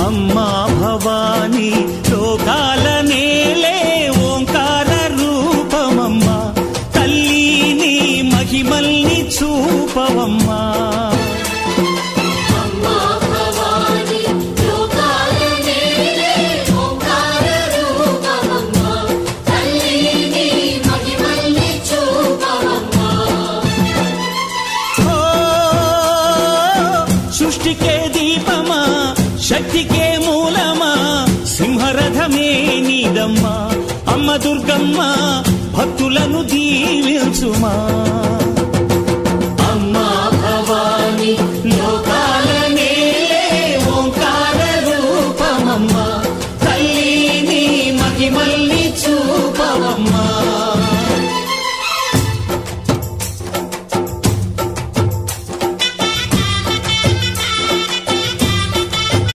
అమ్మా భవానీ లోకాల నేలే ఓంకార రూపమమ్మా, తల్లి నీ మహిమల్ని చూపవమ్మా. సృష్టికే దీపమా, శక్తికే మూలమా, సింహరథమే నీదమ్మా. అమ్మ దుర్గమ్మ భక్తులను దీవించుమా.